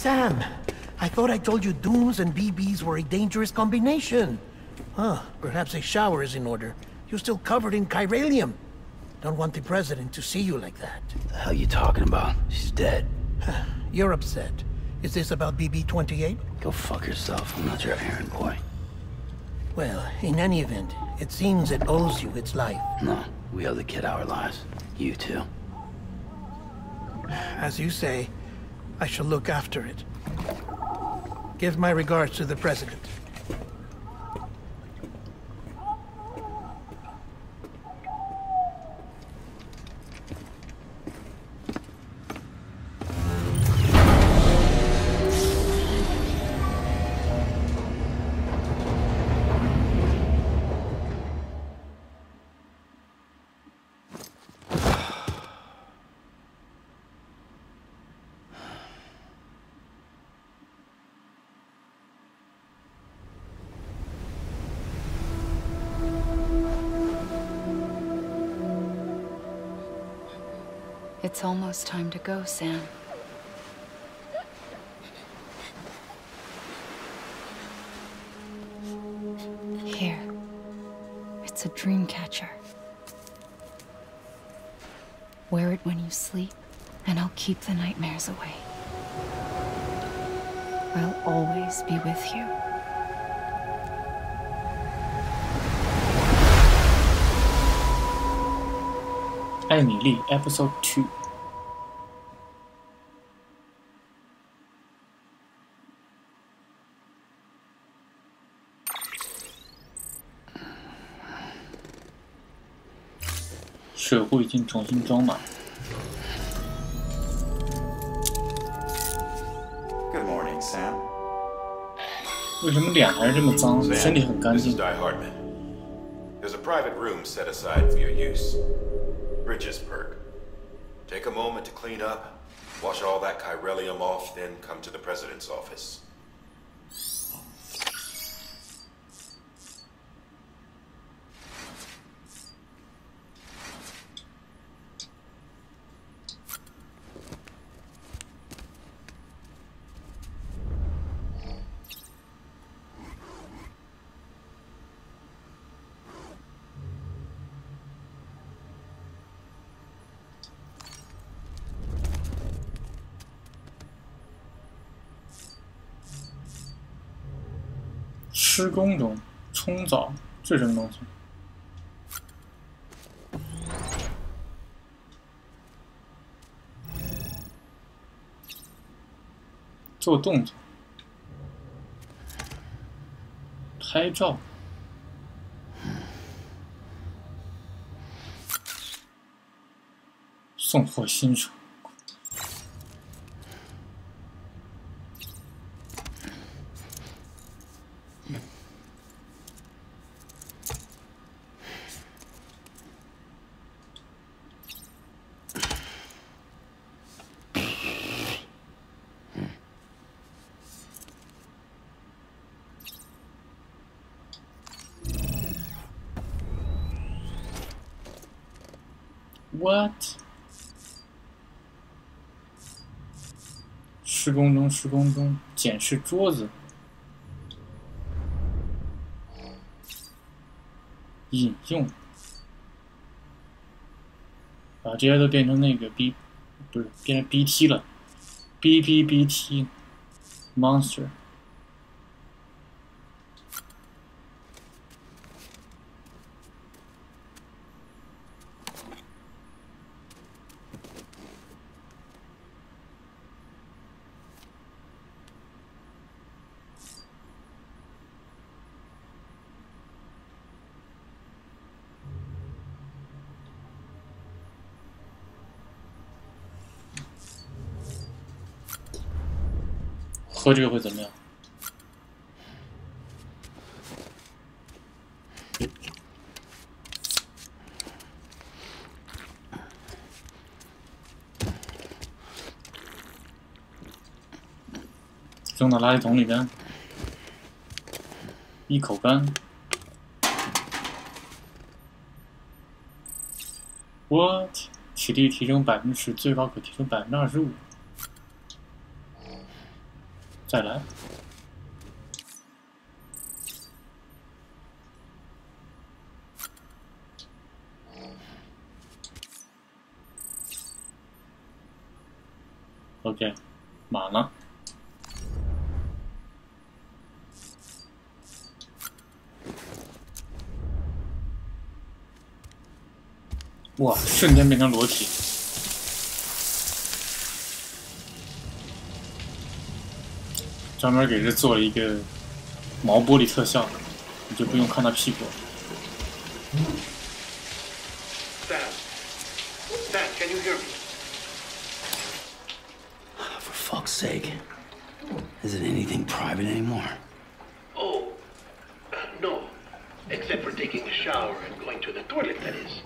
Sam, I thought I told you dooms and BBs were a dangerous combination. Huh, perhaps a shower is in order. You're still covered in chiralium. Don't want the president to see you like that. The hell you talking about? She's dead. You're upset. Is this about BB-28? Go fuck yourself. I'm not your errand boy. Well, in any event, it seems it owes you its life. No, we owe the kid our lives. You too. As you say, I shall look after it. Give my regards to the president. It's almost time to go, Sam. Here. It's a dream catcher. Wear it when you sleep, and I'll keep the nightmares away. I'll always be with you. Emily Episode 2。水壶已经重新装满。Good morning, Sam. 为什么脸还是这么脏？身体很干净。 There's a private room set aside for your use. Bridges perk. Take a moment to clean up, wash all that chiralium off, then come to the president's office.施工中，冲澡，这是什么东西？做动作，拍照，送货新手。 What？ 施工中，施工中，检视桌子，引用，把这些都变成那个 B， 不是变成 BT 了 ，BBBT monster。 喝这个会怎么样？扔到垃圾桶里边，一口干。What？ 体力提升10%，最高可提升25%。再来。OK， 满了。哇！瞬间变成裸体。专门给这做了一个毛玻璃特效，你就不用看他屁股。Sam, can you hear me? For fuck's sake. Isn't anything private anymore? Oh, no. Except for taking a shower and going to the toilet, that is.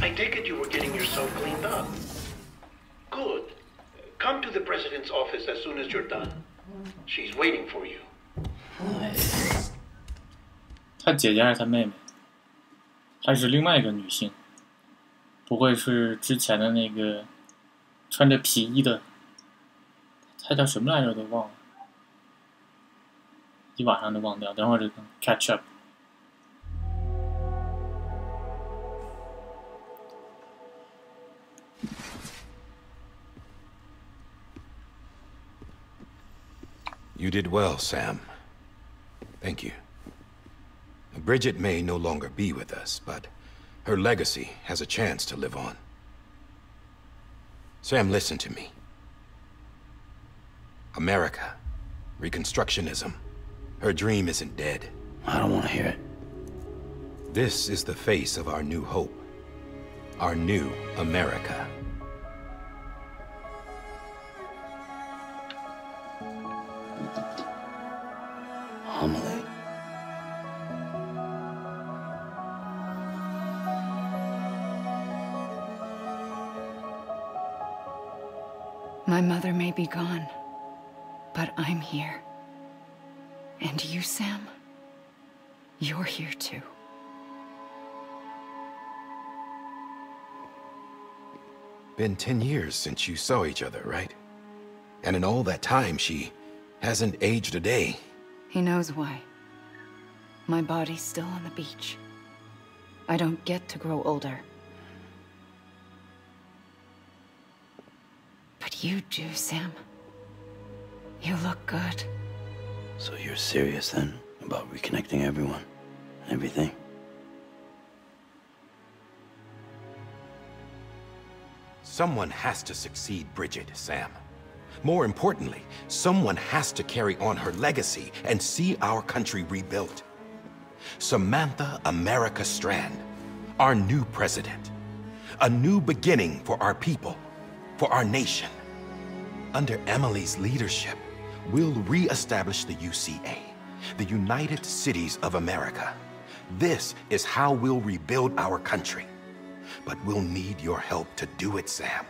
I take it you were getting yourself cleaned up. Good. Come to the president's office as soon as you're done. She's waiting for you. 他姐姐还是他妹妹？还是另外一个女性？不会是之前的那个穿着皮衣的？她叫什么来着？我都忘了，一晚上都忘掉。等会儿就 catch up。You did well, Sam. Thank you. Bridget may no longer be with us, but her legacy has a chance to live on. Sam, listen to me. America, Reconstructionism, her dream isn't dead. I don't want to hear it. This is the face of our new hope. Our new America. Amelie. My mother may be gone, but I'm here. And you, Sam, you're here too. Been 10 years since you saw each other, right? And in all that time, she hasn't aged a day. He knows why. My body's still on the beach. I don't get to grow older. But you do, Sam. You look good. So you're serious then about reconnecting everyone and everything? Someone has to succeed Bridget, Sam. More importantly, someone has to carry on her legacy and see our country rebuilt. Samantha America Strand, our new president. A new beginning for our people, for our nation. Under Emily's leadership, we'll re-establish the UCA, the United Cities of America. This is how we'll rebuild our country. But we'll need your help to do it, Sam.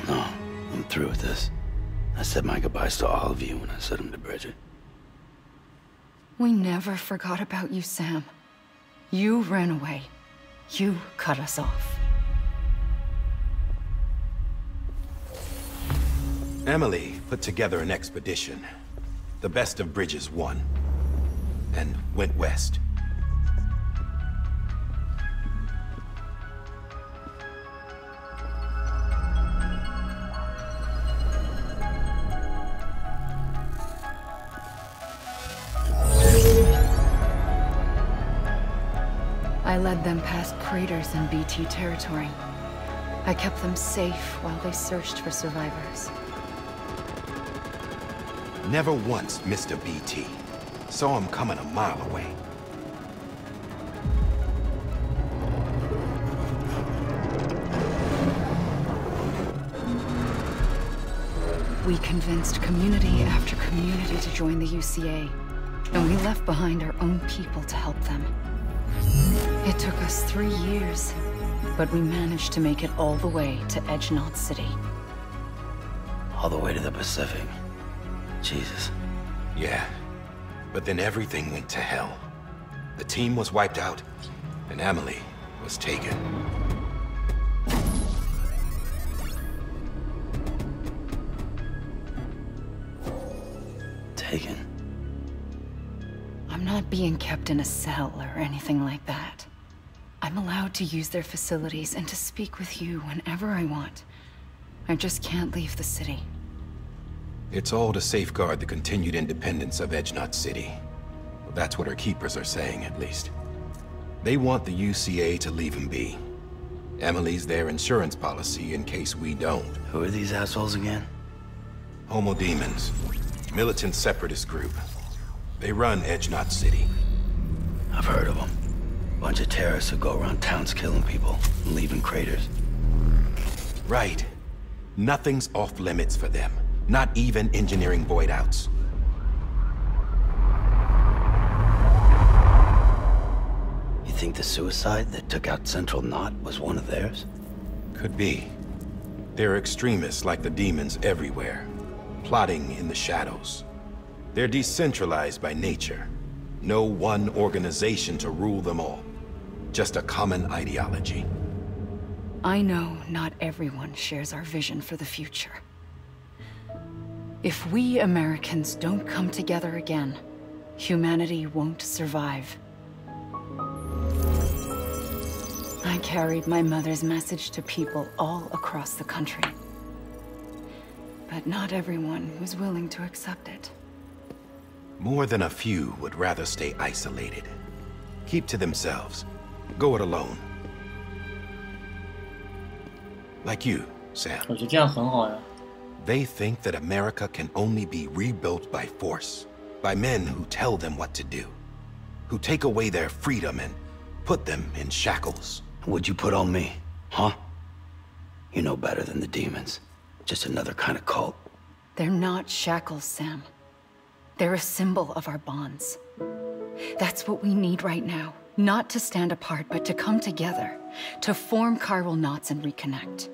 No, I'm through with this. I said my goodbyes to all of you when I said them to Bridget. We never forgot about you, Sam. You ran away. You cut us off. Emily put together an expedition. The best of Bridges won. And went west. I led them past craters in BT territory. I kept them safe while they searched for survivors. Never once missed a BT. Saw him coming a mile away. We convinced community after community to join the UCA, and we left behind our own people to help them. It took us 3 years, but we managed to make it all the way to Edgenaught City. All the way to the Pacific. Jesus. Yeah, but then everything went to hell. The team was wiped out, and Emily was taken. taken. I'm not being kept in a cell or anything like that. I'm allowed to use their facilities and to speak with you whenever I want. I just can't leave the city. It's all to safeguard the continued independence of Edgenot City. Well, that's what our keepers are saying, at least. They want the UCA to leave him be. Emily's their insurance policy in case we don't. Who are these assholes again? Homo Demons. Militant separatist group. They run Edgenot City. I've heard of them. Bunch of terrorists who go around towns killing people and leaving craters. Right. Nothing's off limits for them. Not even engineering void outs. You think the suicide that took out Central Knot was one of theirs? Could be. There are extremists like the demons everywhere, plotting in the shadows. They're decentralized by nature. No one organization to rule them all. Just a common ideology. I know not everyone shares our vision for the future. If we Americans don't come together again, humanity won't survive. I carried my mother's message to people all across the country. But not everyone was willing to accept it. More than a few would rather stay isolated. Keep to themselves. Go it alone. Like you, Sam. 我觉得这样很好呀。 They think that America can only be rebuilt by force, by men who tell them what to do, who take away their freedom and put them in shackles. What'd you put on me, huh? You know better than the demons. Just another kind of cult. They're not shackles, Sam. They're a symbol of our bonds. That's what we need right now. Not to stand apart, but to come together. To form chiral knots and reconnect.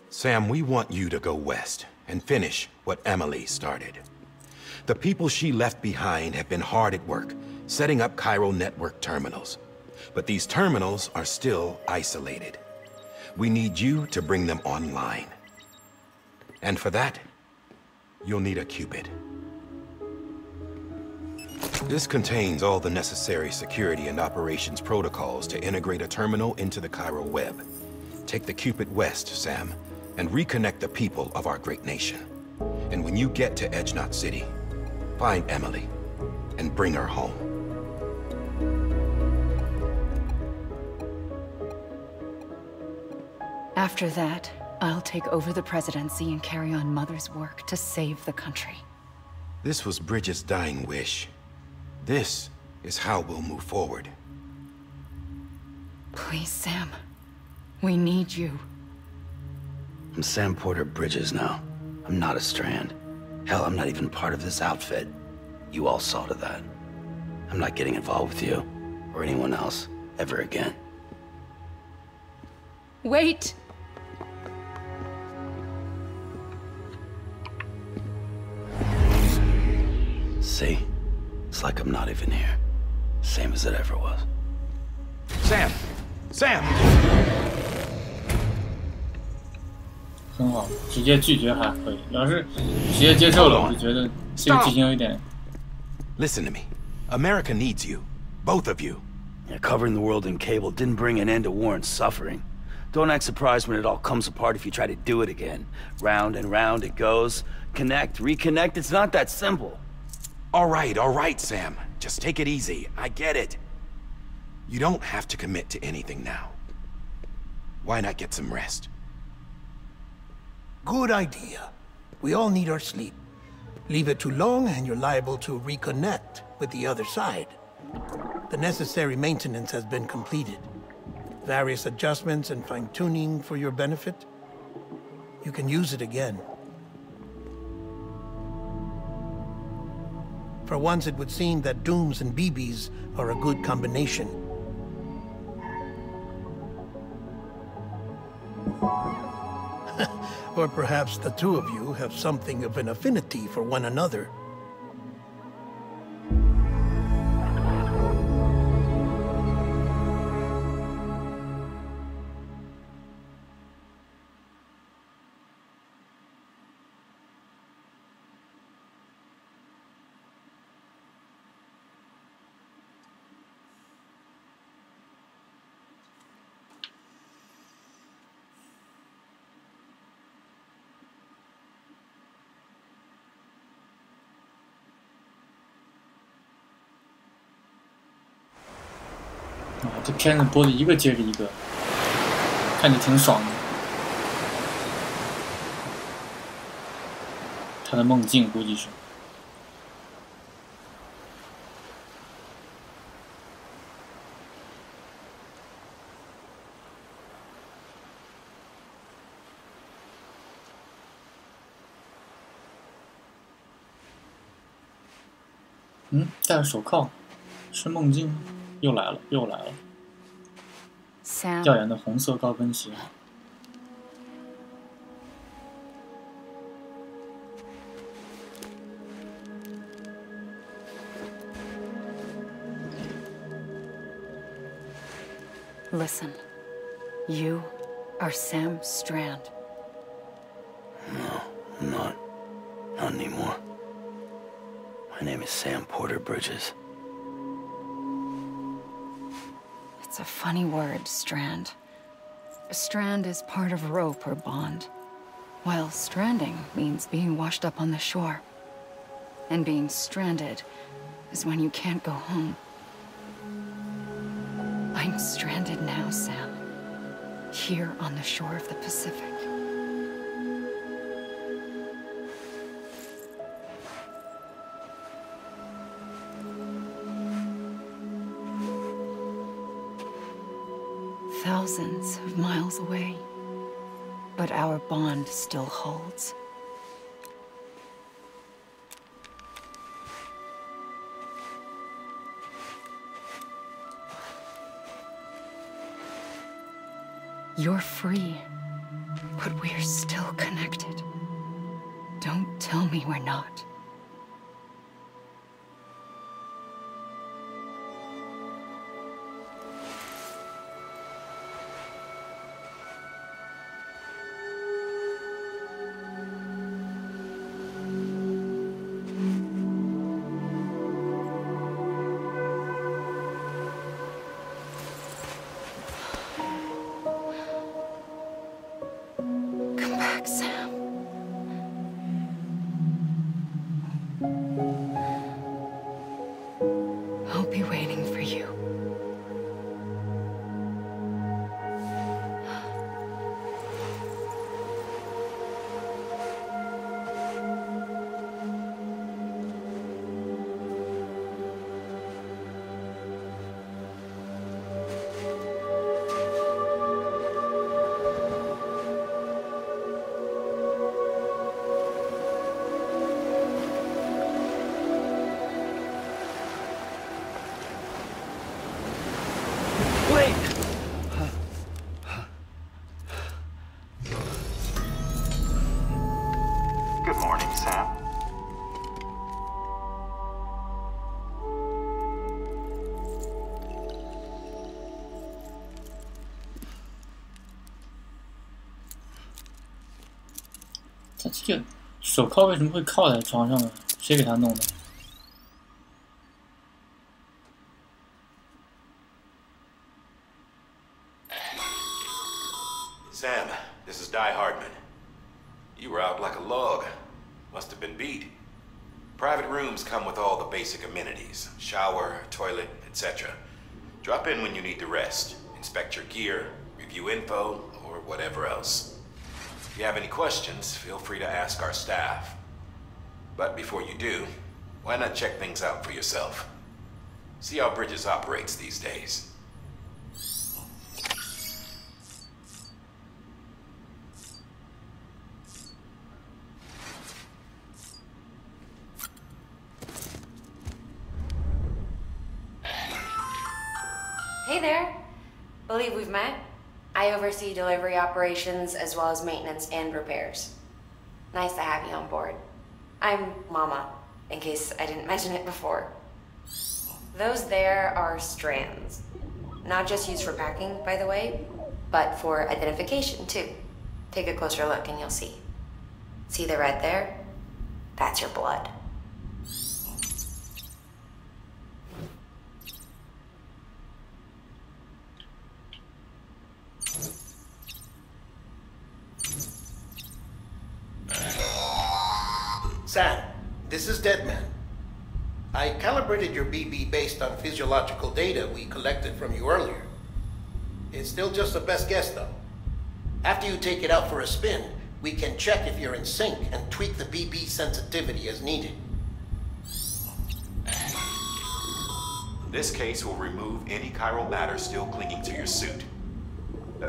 Sam, we want you to go west and finish what Emily started. The people she left behind have been hard at work, setting up chiral network terminals. But these terminals are still isolated. We need you to bring them online. And for that, you'll need a Cupid. This contains all the necessary security and operations protocols to integrate a terminal into the chiral web. Take the Cupid west, Sam, and reconnect the people of our great nation. And when you get to Edgenot City, find Emily and bring her home. After that, I'll take over the presidency and carry on Mother's work to save the country. This was Bridget's dying wish. This is how we'll move forward. Please, Sam. We need you. I'm Sam Porter Bridges now. I'm not a Strand. Hell, I'm not even part of this outfit. You all saw to that. I'm not getting involved with you, or anyone else, ever again. Wait! See? It's like I'm not even here. Same as it ever was. Sam! Sam! 很好，直接拒绝还可以，要是直接接受了，我就觉得这个剧情有一点。Listen to me. America needs you. Both of you. Yeah, covering the world in cable didn't bring an end to war and suffering. Don't act surprised when it all comes apart if you try to do it again. Round and round it goes. Connect, reconnect, it's not that simple. All right, Sam. Just take it easy. I get it. You don't have to commit to anything now. Why not get some rest? Good idea. We all need our sleep. Leave it too long and you're liable to reconnect with the other side. The necessary maintenance has been completed. Various adjustments and fine-tuning for your benefit. You can use it again. For once, it would seem that Dooms and BBs are a good combination. Or perhaps the two of you have something of an affinity for one another. 啊，这片子播的一个接着一个，看着挺爽的。他的梦境估计是。戴着手铐，是梦境吗？又来了，又来了。耀眼的红色高跟鞋。Listen, you are Sam Strand. No, I'm not. Not anymore. My name is Sam Porter Bridges. It's a funny word, Strand. A strand is part of rope or bond, while stranding means being washed up on the shore. And being stranded is when you can't go home. I'm stranded now, Sam. Here on the shore of the Pacific. Thousands of miles away, but our bond still holds. You're free, but we're still connected. Don't tell me we're not. Sam. I'll be waiting for you. Good morning, Sam.他这个手铐为什么会靠在床上呢？谁给他弄的？ Sam, this is Di Hardman. You were out like a log. Must have been beat. Private rooms come with all the basic amenities. Shower, toilet, etc. Drop in when you need to rest. Inspect your gear, review info, or whatever else. If you have any questions, feel free to ask our staff. But before you do, why not check things out for yourself? See how Bridges operates these days. Hey there. Believe we've met. I oversee delivery operations as well as maintenance and repairs. Nice to have you on board. I'm Mama, in case I didn't mention it before. Those there are strands. Not just used for packing, by the way, but for identification too. Take a closer look and you'll see. See the red there? That's your blood. Sam, this is Deadman. I calibrated your BB based on physiological data we collected from you earlier. It's still just a best guess, though. After you take it out for a spin, we can check if you're in sync and tweak the BB sensitivity as needed. This case will remove any chiral matter still clinging to your suit.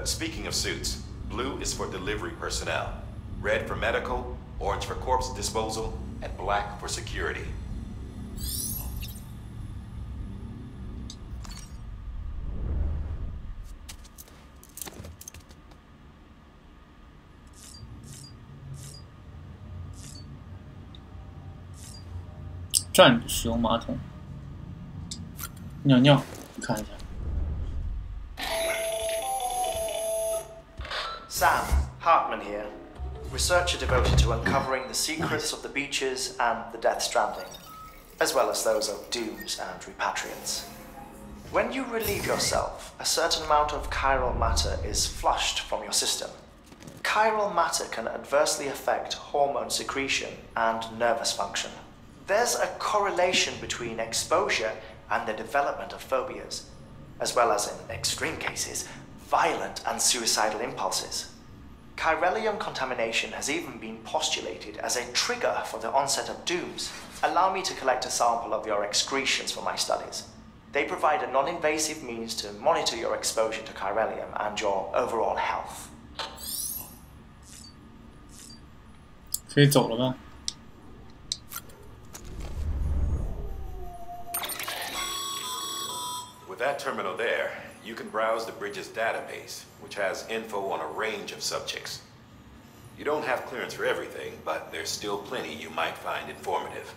Speaking of suits, blue is for delivery personnel, red for medical, orange for corpse disposal, and black for security. 站着使用马桶，尿尿，看一下。 Sam, Hartman here, researcher devoted to uncovering the secrets of the beaches and the Death Stranding, as well as those of dooms and repatriants. When you relieve yourself, a certain amount of chiral matter is flushed from your system. Chiral matter can adversely affect hormone secretion and nervous function. There's a correlation between exposure and the development of phobias, as well as, in extreme cases, violent and suicidal impulses. Chiralium contamination has even been postulated as a trigger for the onset of dooms. Allow me to collect a sample of your excretions for my studies. They provide a non-invasive means to monitor your exposure to chiralium and your overall health. 可以走了吧？ With that terminal there, you can browse the bridge's database, which has info on a range of subjects. You don't have clearance for everything, but there's still plenty you might find informative.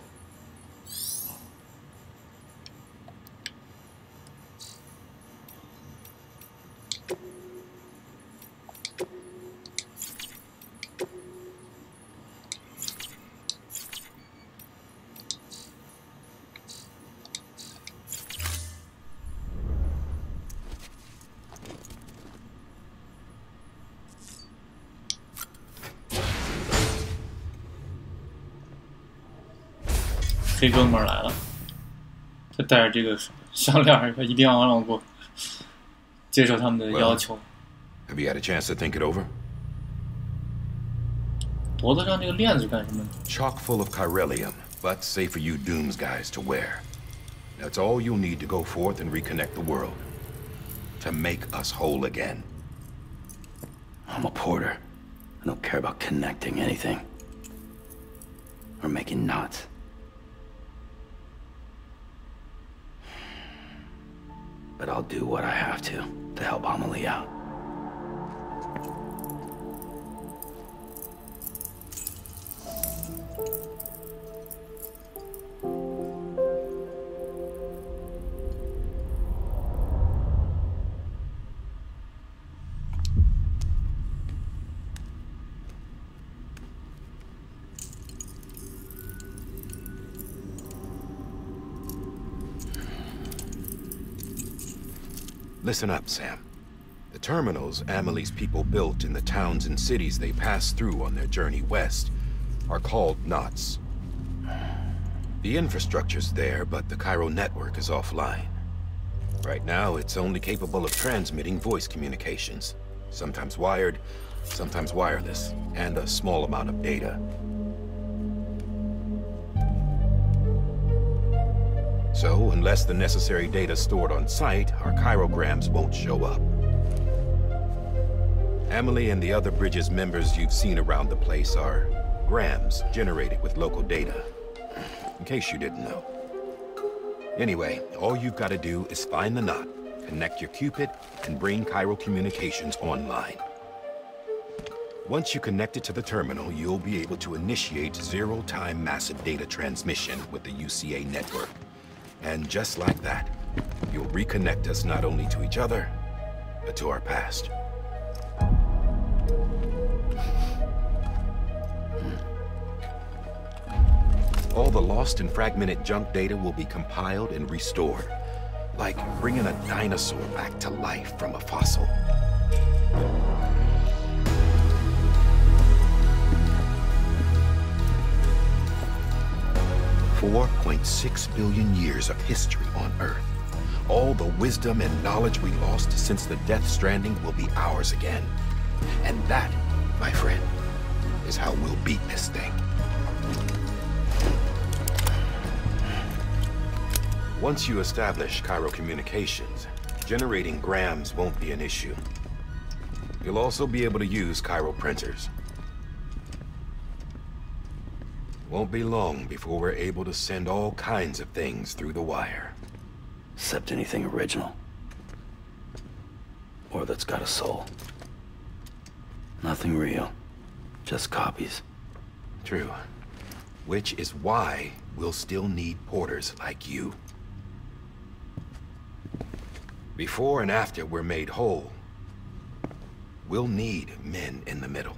这哥们儿来了，他带着这个项链，他一定要让我接受他们的要求。Have you had a chance to think it over? 脖子上这个链子是干什么的 Chock full of chiralium, but safe for you Dooms guys to wear. That's all you'll need to go forth and reconnect the world. To make us whole again. I'm a porter. I don't care about connecting anything. Or making knots. But I'll do what I have to help Amelie out. Listen up, Sam. The terminals Amelie's people built in the towns and cities they passed through on their journey west are called knots. The infrastructure's there, but the chiral network is offline. Right now, it's only capable of transmitting voice communications, sometimes wired, sometimes wireless, and a small amount of data. So, unless the necessary data stored on site, our chirograms won't show up. Amelie and the other Bridges members you've seen around the place are grams generated with local data. In case you didn't know. Anyway, all you've got to do is find the knot, connect your Cupid, and bring chiral communications online. Once you connect it to the terminal, you'll be able to initiate zero-time massive data transmission with the UCA network. And just like that, you'll reconnect us not only to each other, but to our past. All the lost and fragmented junk data will be compiled and restored, like bringing a dinosaur back to life from a fossil. 4.6 billion years of history on Earth. All the wisdom and knowledge we lost since the Death Stranding will be ours again. And that, my friend, is how we'll beat this thing. Once you establish Cairo communications, generating grams won't be an issue. You'll also be able to use Cairo printers. Won't be long before we're able to send all kinds of things through the wire. Except anything original. Or that's got a soul. Nothing real. Just copies. True. Which is why we'll still need porters like you. Before and after we're made whole, we'll need men in the middle.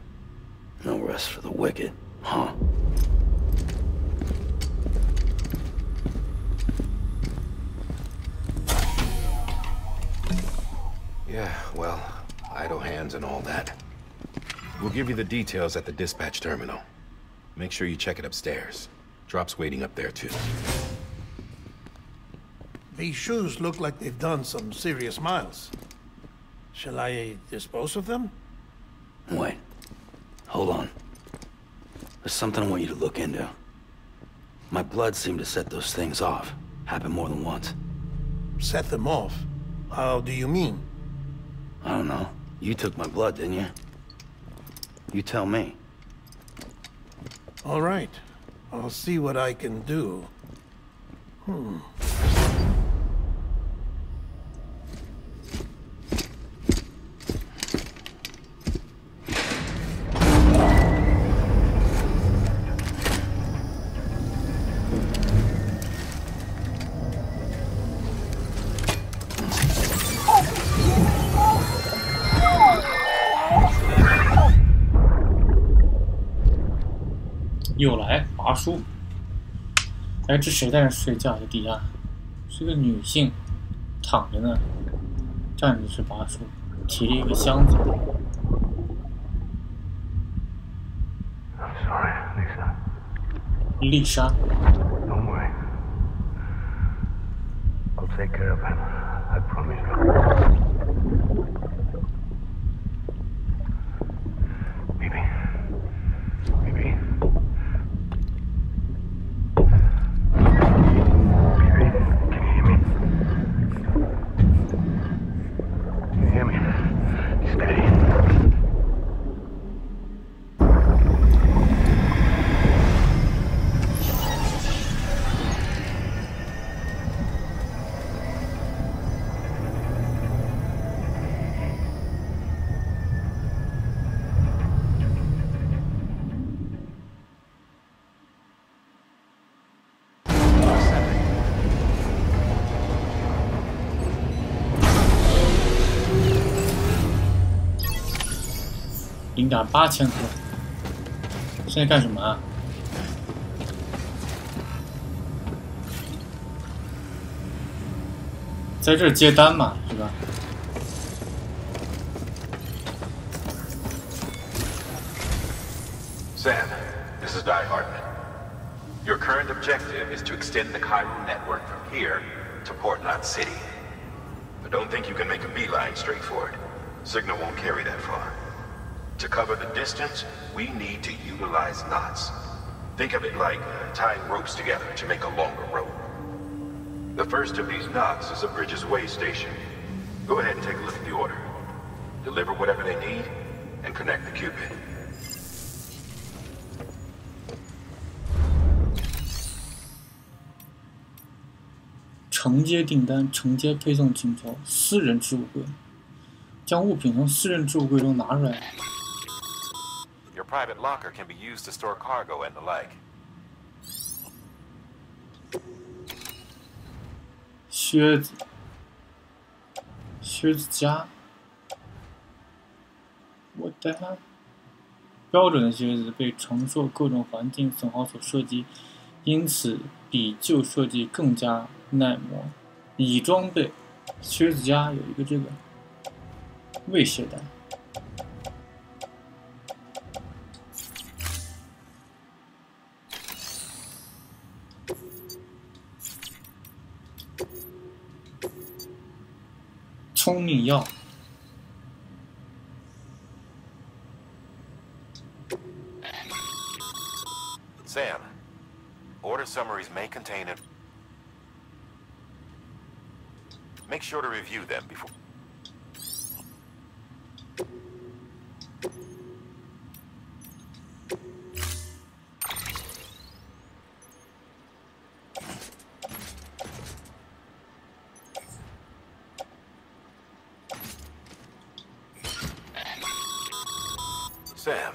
No rest for the wicked, huh? Yeah, well, idle hands and all that. We'll give you the details at the dispatch terminal. Make sure you check it upstairs. Drop's waiting up there, too. These shoes look like they've done some serious miles. Shall I dispose of them? Wait. Hold on. There's something I want you to look into. My blood seemed to set those things off. Happened more than once. Set them off? How do you mean? I don't know. You took my blood, didn't you? You tell me. All right. I'll see what I can do.又来拔叔，哎，这谁在那睡觉？在地下，是个女性，躺着呢，站着是拔叔，提着一个箱子。I'm sorry, Lisa. 丽莎。Don't worry. I'll take care of him. I promise you. Baby. Baby.0.8千克，现在干什么啊？在这儿接单嘛，是吧？ Sam, this is Die Hartman. Your current objective is to extend the Cairo network from here to Portland City. But don't think you can make a beeline straight for it. Signal won't carry that far. To cover the distance, we need to utilize knots. Think of it like tying ropes together to make a longer rope. The first of these knots is a Bridges Way station. Go ahead and take a look at the order. Deliver whatever they need, and connect the Cupid. 承接订单，承接配送请求，私人置物柜，将物品从私人置物柜中拿出来。 Your private locker can be used to store cargo and the like. 靴子，靴子夹，我的标准的靴子被承受各种环境损耗所设计，因此比旧设计更加耐磨。已装备，靴子夹有一个这个未携带。聪明药。Sam, order summaries may contain it. Make sure to review them before. Sam,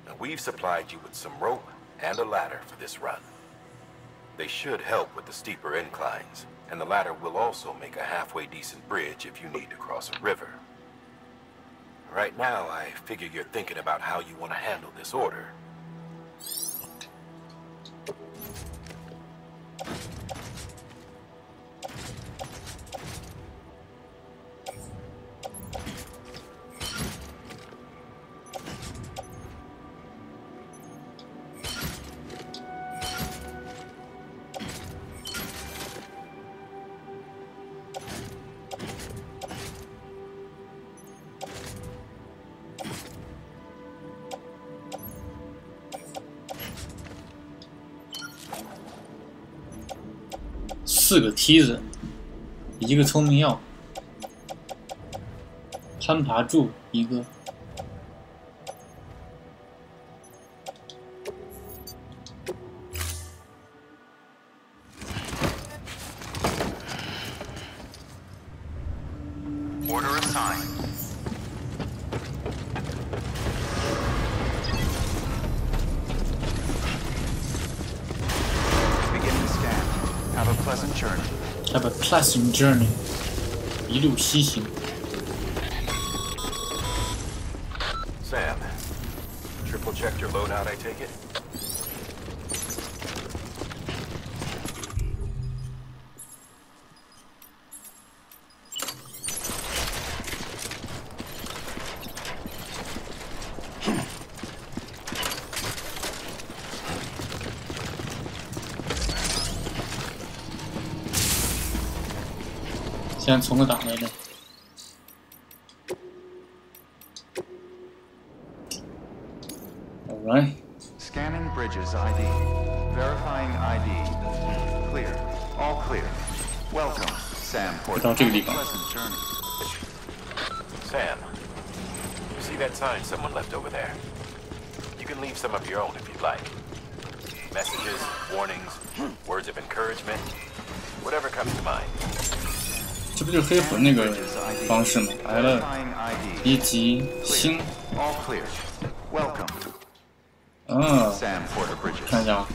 now we've supplied you with some rope and a ladder for this run. They should help with the steeper inclines, and the ladder will also make a halfway decent bridge if you need to cross a river. Right now, I figure you're thinking about how you want to handle this order.4个梯子，1个聪明药，攀爬柱1个。Order assigned. Beginning scan. Have a pleasant journey. Have a pleasant journey. 一路西行。Sam, triple checked your loadout, I take it?先从个档来着。Alright. Scanning Bridges ID. Verifying ID. Clear. All clear. Welcome, Sam Porter. 到这个地方。 Pleasant journey. Sam, you see that sign someone left over there? You can leave some of your own if you'd like. Messages, warnings, words of encouragement, whatever comes to mind. 这不就是黑魂那个方式吗？来了1级星。All clear. Welcome. 看一下啊，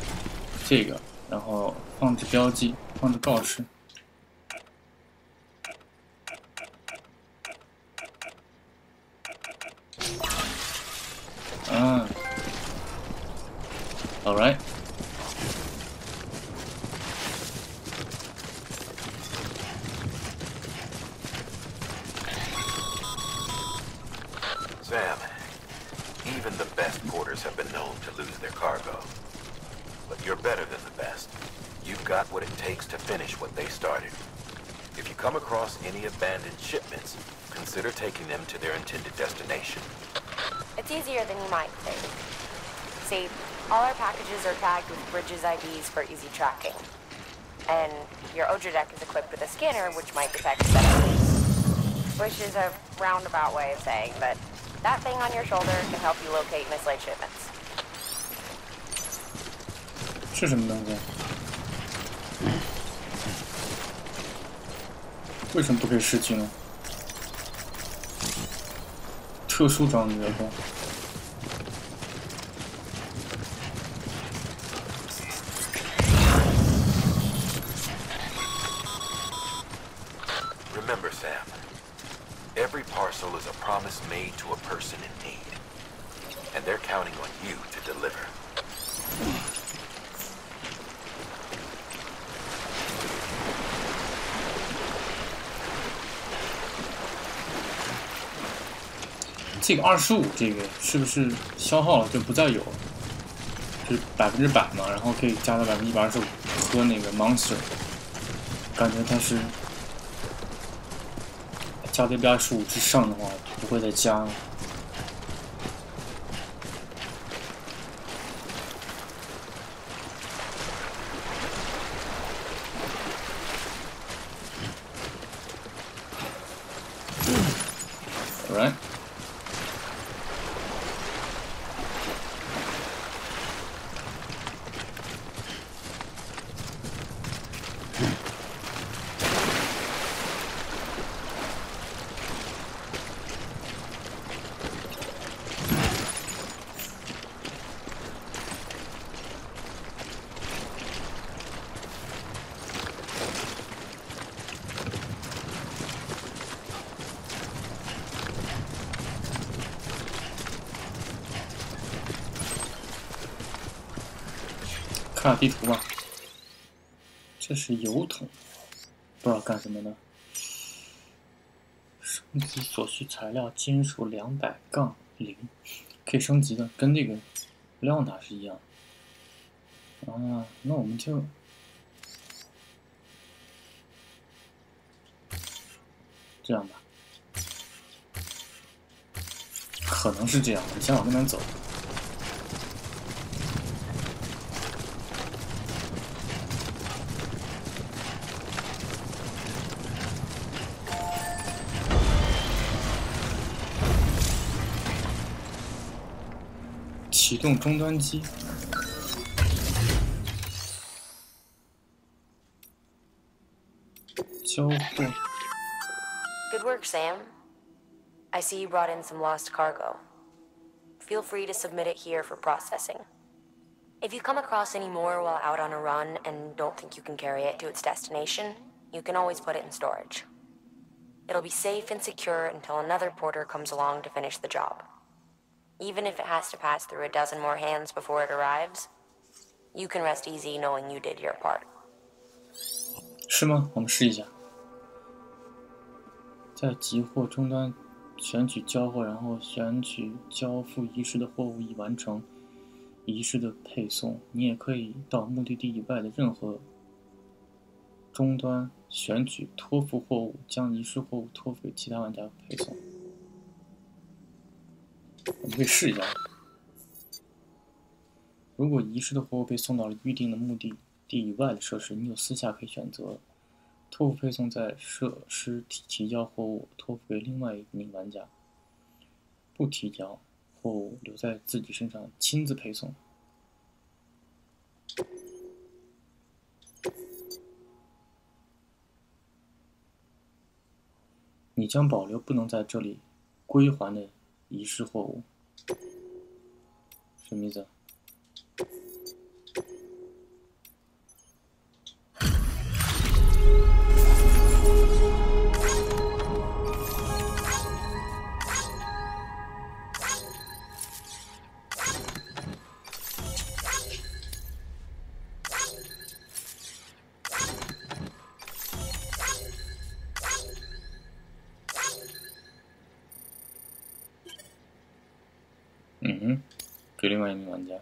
这个，然后放置标记，放置告示。Alright. Sam, even the best porters have been known to lose their cargo. But you're better than the best. You've got what it takes to finish what they started. If you come across any abandoned shipments, consider taking them to their intended destination. It's easier than you might think. See, all our packages are tagged with Bridges IDs for easy tracking. And your Odra deck is equipped with a scanner which might detect settings. Which is a roundabout way of saying that that thing on your shoulder can help you locate mislaid shipments. 是什么东西？为什么不可以失去呢？特殊装置的。Remember, Sam, every parcel is a promise made to a person in need. And they're counting on you to deliver.这个25，这个是不是消耗了就不再有了？就是100%嘛，然后可以加到125%喝那个 Monster， 感觉它是加到125之上的话，不会再加了。Alright.看下地图吧，这是油桶，不知道干什么的。升级所需材料金属200-0，可以升级的，跟那个廖娜是一样。啊，那我们就这样吧，可能是这样。你先往那边走。启动终端机。交货。Good work, Sam. I see you brought in some lost cargo. Feel free to submit it here for processing. If you come across any more while out on a run and don't think you can carry it to its destination, you can always put it in storage. It'll be safe and secure until another porter comes along to finish the job. Even if it has to pass through a dozen more hands before it arrives, you can rest easy knowing you did your part. 是吗？我们试一下。在集货终端选取交货，然后选取交付遗失的货物已完成遗失的配送。你也可以到目的地以外的任何终端选取托付货物，将遗失货物托付给其他玩家配送。我们可以试一下。如果遗失的货物被送到了预定的目的地以外的设施，你有私下可以选择托付配送在设施提交货物托付给另外一名玩家，不提交货物留在自己身上亲自配送。你将保留不能在这里归还的遗失货物。什么意思？给另外一名玩家。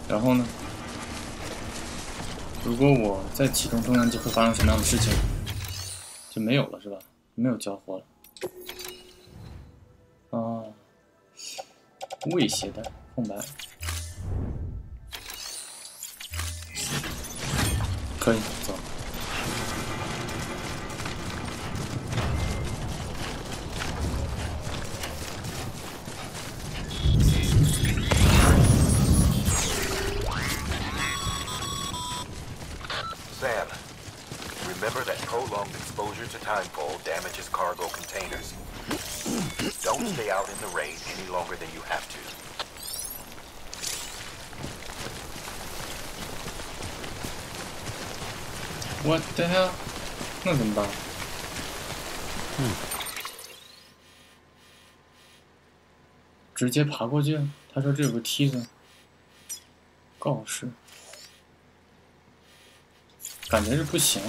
然后呢？如果我再启动终端机，会发生什么样的事情？就没有了是吧？没有交货了。啊，未携带空白。可以走。Sam, remember that prolonged exposure to timefall damages cargo containers. Don't stay out in the rain any longer than you have to. What the hell? 那怎么办？直接爬过去？他说这有个梯子。告示。感觉是不行。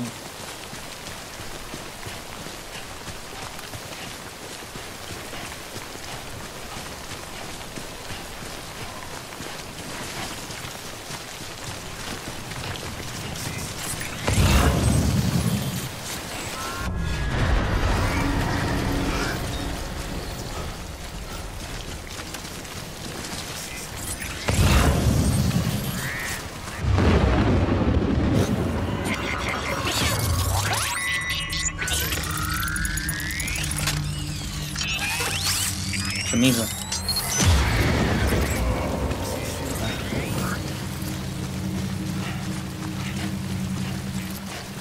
什么意思？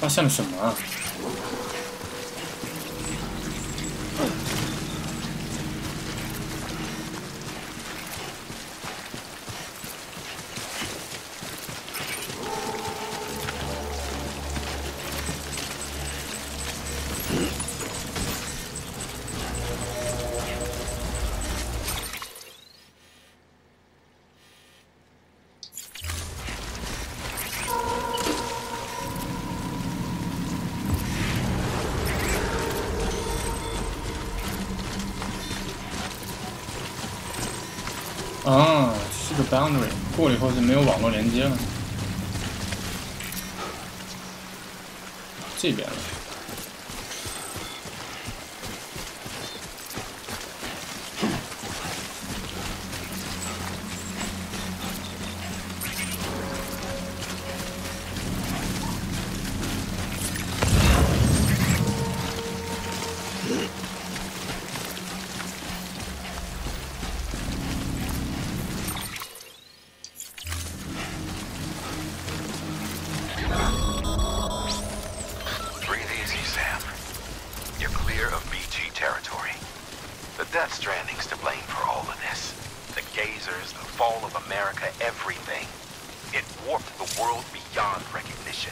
发现了什么啊？啊，是个 boundary， 过了以后就没有网络连接了。这边了。Death Stranding's to blame for all of this. The gazers, the fall of America, everything. It warped the world beyond recognition.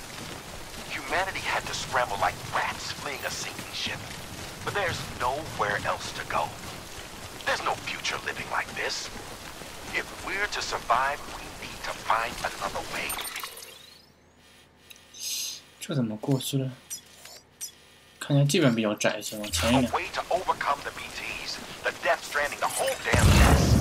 Humanity had to scramble like rats fleeing a sinking ship. But there's nowhere else to go. There's no future living like this. If we're to survive, we need to find another way. 这怎么过去了？看起来这边比较窄一些，往前一点。 A way to overcome the BTs, the Death Stranding, the whole damn mess.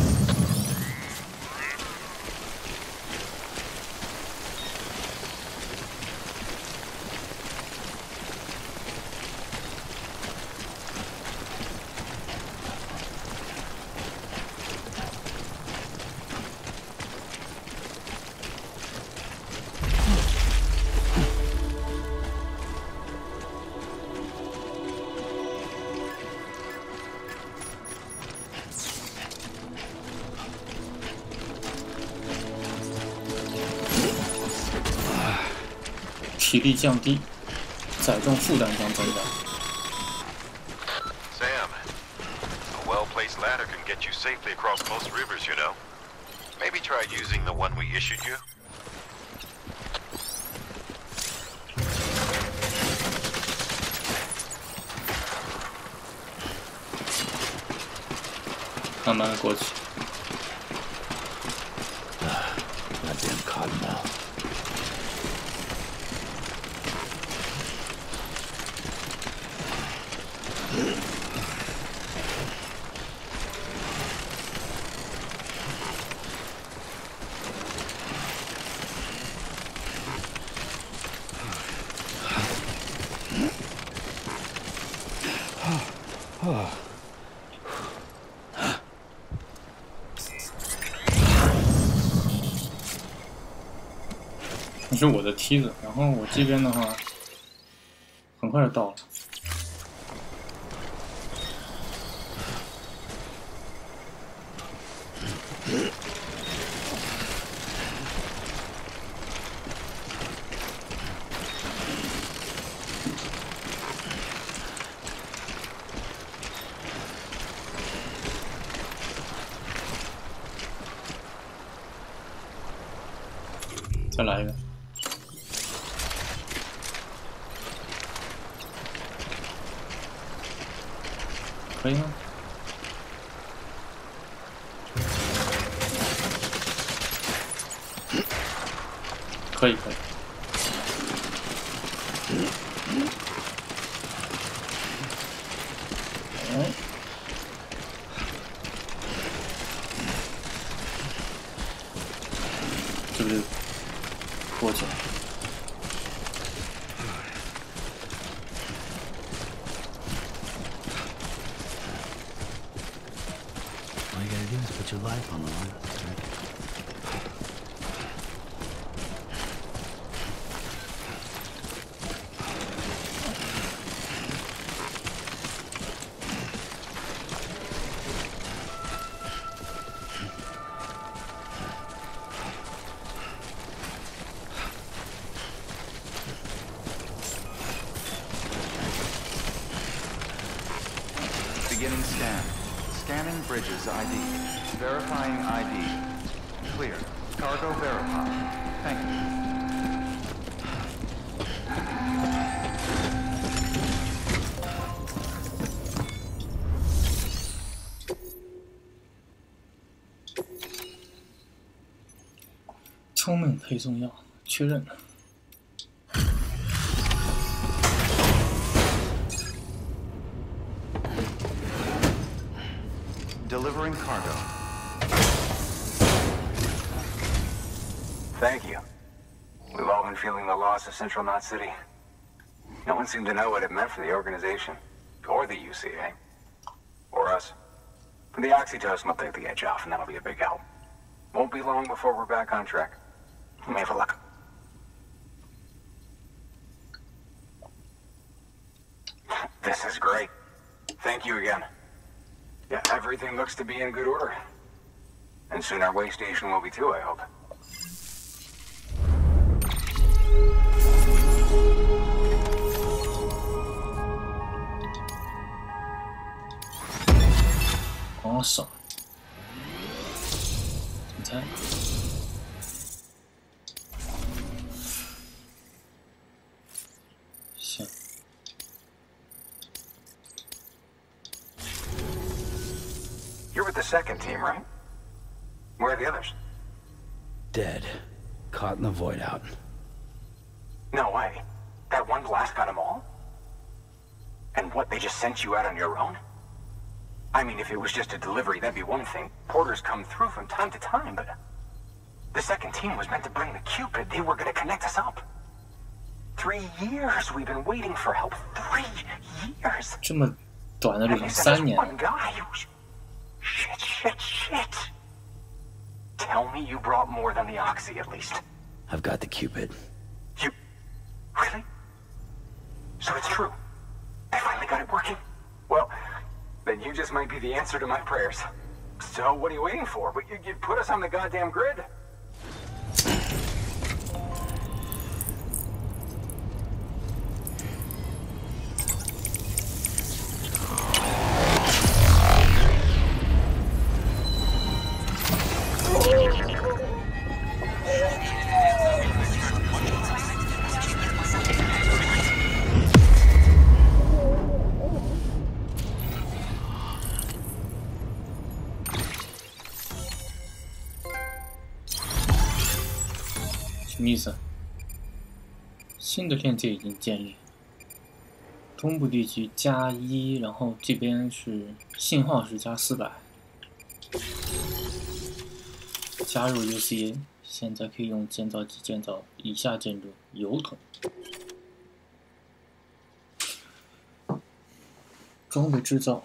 体力降低，载重负担将增加。 Sam, a well-placed ladder can get you safely across most rivers, you know. Maybe try using the one we issued you. 慢慢的过去。 Goddamn cottonmouth. Oh. 这是我的梯子，然后我这边的话，很快就到了。再来一个。 可以吗？可以，可以。哎，这不就过去了？ Put your life on the line. Beginning scan. Scanning bridges ID. Verifying ID. Clear. Cargo verified. Thank you. 充满配送药，确认。Delivering cargo. Thank you. We've all been feeling the loss of Central Knot City. No one seemed to know what it meant for the organization, or the UCA, or us. The oxytocin will take the edge off, and that'll be a big help. Won't be long before we're back on track. We may have a luck. This is great. Thank you again. Yeah, everything looks to be in good order. And soon our way station will be too, I hope. Awesome. 你猜？ 行。 You're with the second team, right? Where are the others? Dead. Caught in the void out. No way. That one blast got them all? And what, they just sent you out on your own? I mean, if it was just a delivery, that'd be one thing. Porters come through from time to time, but... The second team was meant to bring the Cupid. They were gonna connect us up. 3 years we've been waiting for help. 3 years! 这么短的旅程，3年。 Shit. Tell me you brought more than the Oxy, at least. I've got the Cupid. You... Really? So it's true. They finally got it working? Well, then you just might be the answer to my prayers. So what are you waiting for? But you put us on the goddamn grid.什么意思？新的链接已经建立，中部地区+1，然后这边是信号是+400，加入 UCA， 现在可以用建造机建造以下建筑：油桶、装备制造、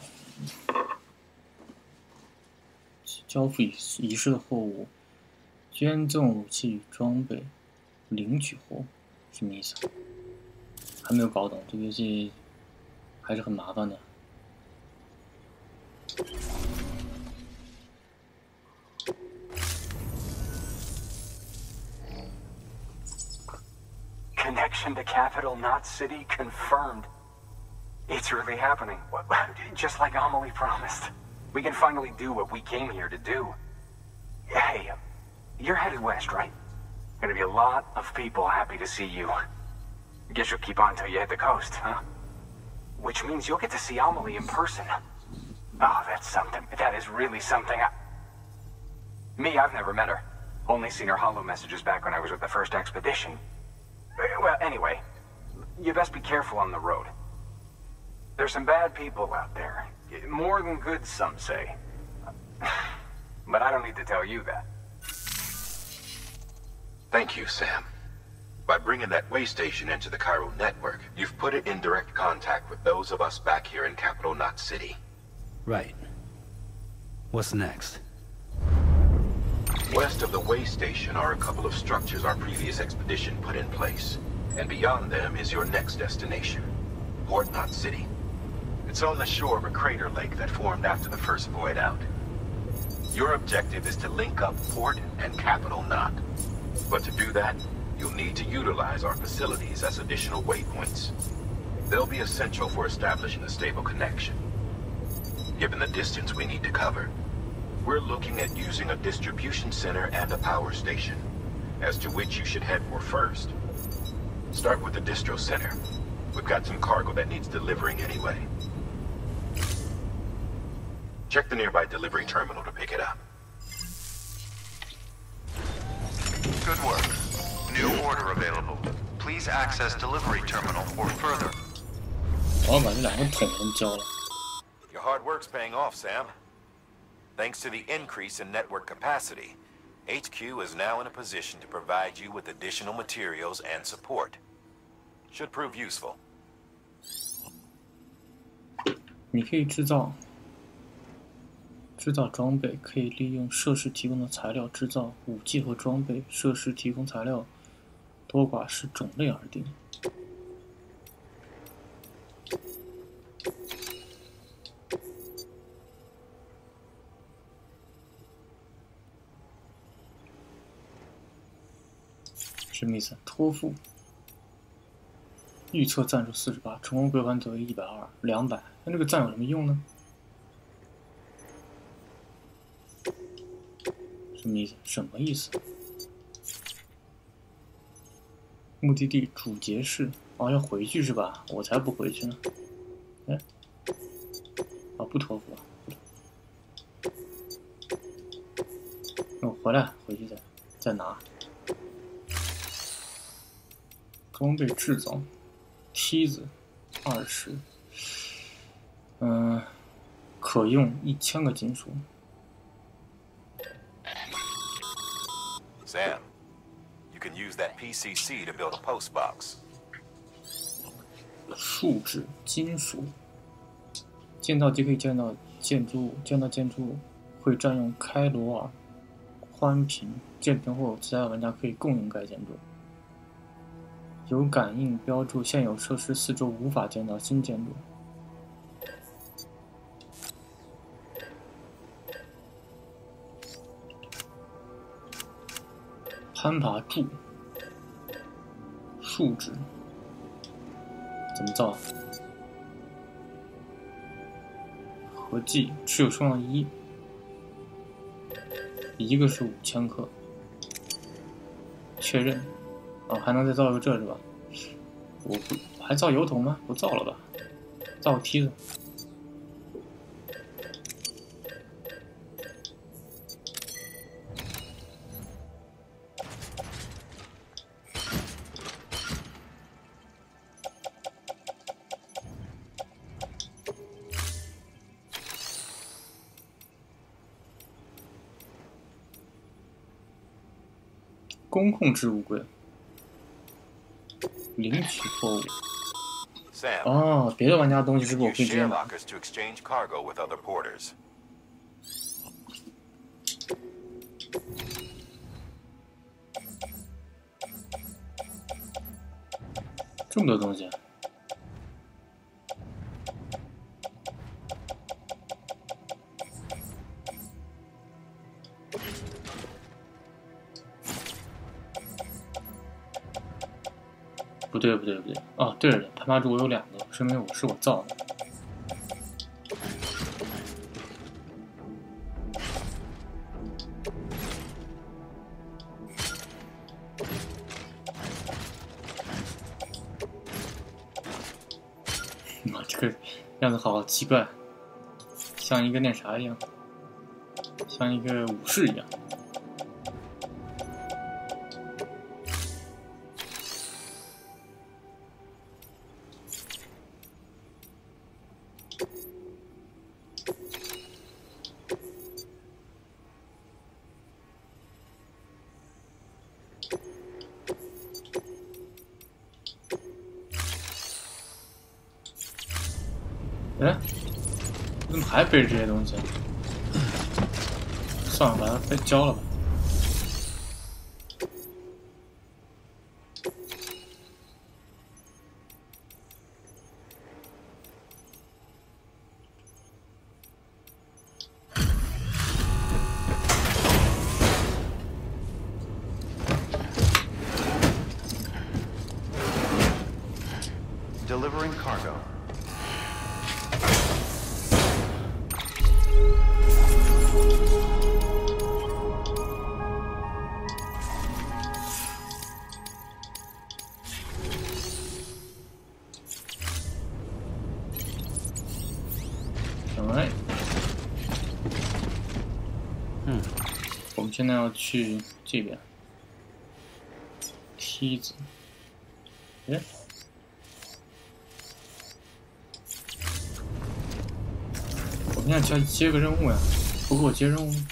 交付遗失的货物、捐赠武器与装备。 领取货什么意思？还没有搞懂，这个游戏还是很麻烦的。Connection to Capital Knot City confirmed. It's really happening. Just like Amelie promised. We can finally do what we came here to do. Hey, you're headed west, right? Gonna be a lot of people happy to see you. Guess you'll keep on till you hit the coast, huh? Which means you'll get to see Amelie in person. Oh, that's something. That is really something. Me, I've never met her. Only seen her holo messages back when I was with the first expedition. Well, anyway, you best be careful on the road. There's some bad people out there. More than good, some say. But I don't need to tell you that. Thank you, Sam. By bringing that way station into the Cairo network, you've put it in direct contact with those of us back here in Capital Knot City. Right. What's next? West of the way station are a couple of structures our previous expedition put in place. And beyond them is your next destination, Port Knot City. It's on the shore of a crater lake that formed after the first void out. Your objective is to link up Port and Capital Knot. But to do that, you'll need to utilize our facilities as additional waypoints. They'll be essential for establishing a stable connection. given the distance we need to cover. We're looking at using a distribution center and a power station, as to which you should head for first. Start with the distro center. We've got some cargo that needs delivering anyway. Check the nearby delivery terminal to pick it up. Good work. New order available. Please access delivery terminal for further. 我把这两个桶人交了。 Your hard work's paying off, Sam. Thanks to the increase in network capacity, HQ is now in a position to provide you with additional materials and support. Should prove useful. 你可以制造装备，可以利用设施提供的材料制造武器和装备。设施提供材料多寡视种类而定。什么意思？托付。预测赞数48，成功归还得120、200。那这个赞有什么用呢？什么意思？什么意思？目的地主节市。哦，要回去是吧？我才不回去呢。哎，啊，不托付啊！我回来，回去再拿。装备制造，梯子20，可用1000个金属。 Sam, you can use that PCC to build a post box. 树脂、金属，建造机可以建造建筑物，建造建筑物会占用开罗尔宽屏，建成后其他玩家可以共用该建筑。有感应标注现有设施四周无法建造新建筑。攀爬柱，树脂，怎么造啊？合计持有数量1，一个是5000克。确认。哦，还能再造一个这是吧？我还造油桶吗？不造了吧？造个梯子。公控置物柜。 领取货物。哦，别的玩家的东西是不是我可以直接拿？这么多东西。不对，哦，对了，攀爬柱我有2个，说明是我造的。妈，这个样子好奇怪，像一个那啥一样，像一个武士一样。 哎，怎么还背着这些东西？算了，把它被交了吧。Delivering cargo. Alright， 我们现在要去这边，梯子，哎，我们现在接个任务呀，不给我接任务吗？